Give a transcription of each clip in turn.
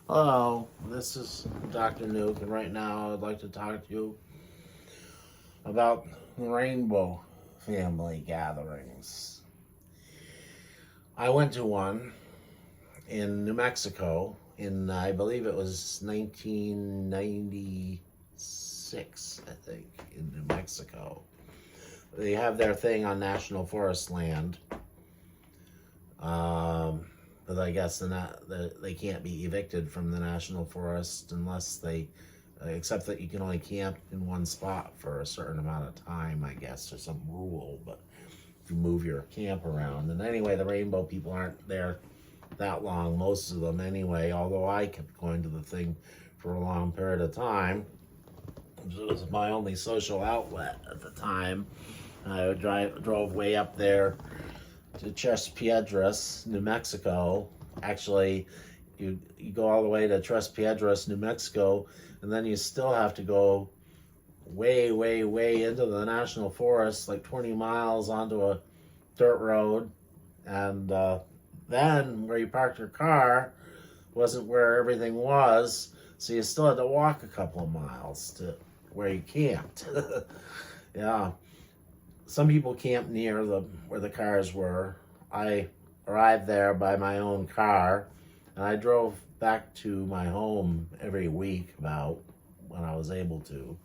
Hello, this is Dr. Nuke, and right now I'd like to talk to you about the Rainbow Family gatherings. I went to one in New Mexico in, I believe it was 1996, I think, in New Mexico. They have their thing on National Forest land. But I guess they can't be evicted from the national forest unless they, except that you can only camp in one spot for a certain amount of time, I guess, or some rule. But if you move your camp around, and anyway, the Rainbow people aren't there that long, most of them anyway. Although I kept going to the thing for a long period of time, it was my only social outlet at the time. I drove way up there to Tres Piedras, New Mexico. Actually, you go all the way to Tres Piedras, New Mexico, and then you still have to go way, way, way into the national forest, like 20 miles onto a dirt road. And then where you parked your car wasn't where everything was, so you still had to walk a couple of miles to where you camped. Yeah. Some people camp near where the cars were. I arrived there by my own car, and I drove back to my home every week about when I was able to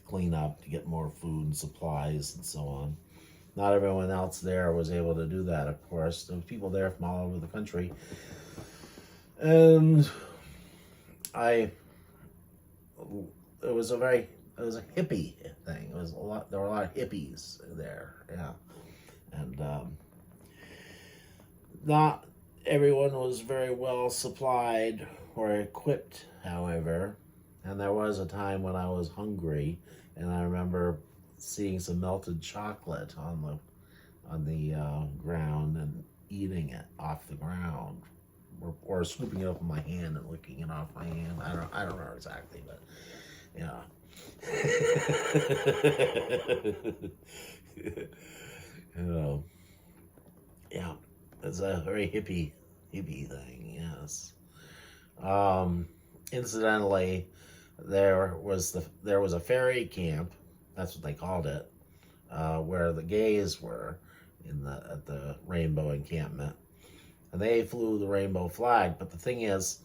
clean up, to get more food and supplies and so on. Not everyone else there was able to do that, of course. There were people there from all over the country. And it was a hippie thing. It was a lot. There were a lot of hippies there, yeah, and not everyone was very well supplied or equipped, however. And there was a time when I was hungry, and I remember seeing some melted chocolate on the ground and eating it off the ground, or scooping it up in my hand and licking it off my hand. I don't know exactly, but yeah. You know, yeah, it's a very hippie thing. Yes. Incidentally, there was a fairy camp. That's what they called it, where the gays were at the Rainbow encampment, and they flew the rainbow flag. But the thing is,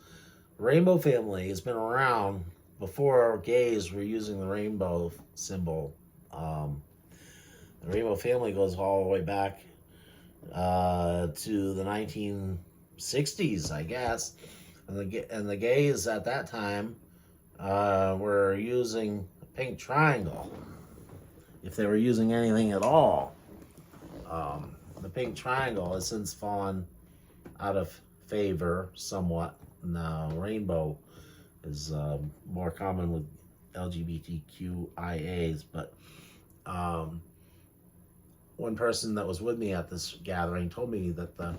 the Rainbow family has been around before gays were using the rainbow symbol. The Rainbow family goes all the way back to the 1960s, I guess. And the gays at that time were using a pink triangle, if they were using anything at all. The pink triangle has since fallen out of favor somewhat. Now, rainbow is more common with LGBTQIAs, but one person that was with me at this gathering told me that the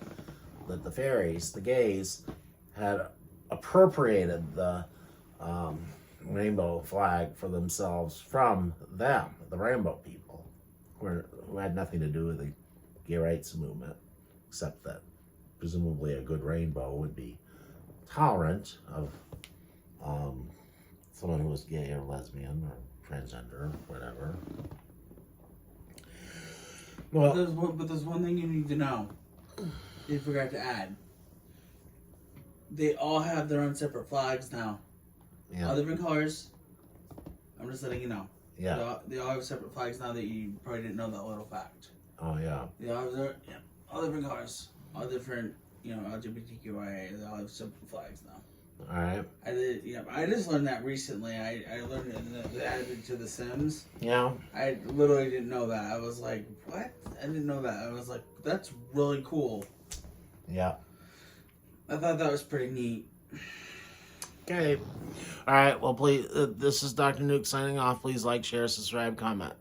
fairies, the gays, had appropriated the rainbow flag for themselves from them, the rainbow people, who had nothing to do with the gay rights movement, except that presumably a good rainbow would be tolerant of someone who was gay or lesbian or transgender or whatever. Well, there's one thing you need to know. You forgot to add. They all have their own separate flags now. Yeah. All different colors. I'm just letting you know. Yeah. They all have separate flags now that you probably didn't know that little fact. Oh, yeah. They all have all different colors. All different, LGBTQIA. They all have separate flags now. All right. I just learned that recently. I learned it and added to The Sims. Yeah. I literally didn't know that. I was like, what? I didn't know that. I was like, that's really cool. Yeah. I thought that was pretty neat. Okay. All right. Well, please, this is Dr. Nuke signing off. Please like, share, subscribe, comment.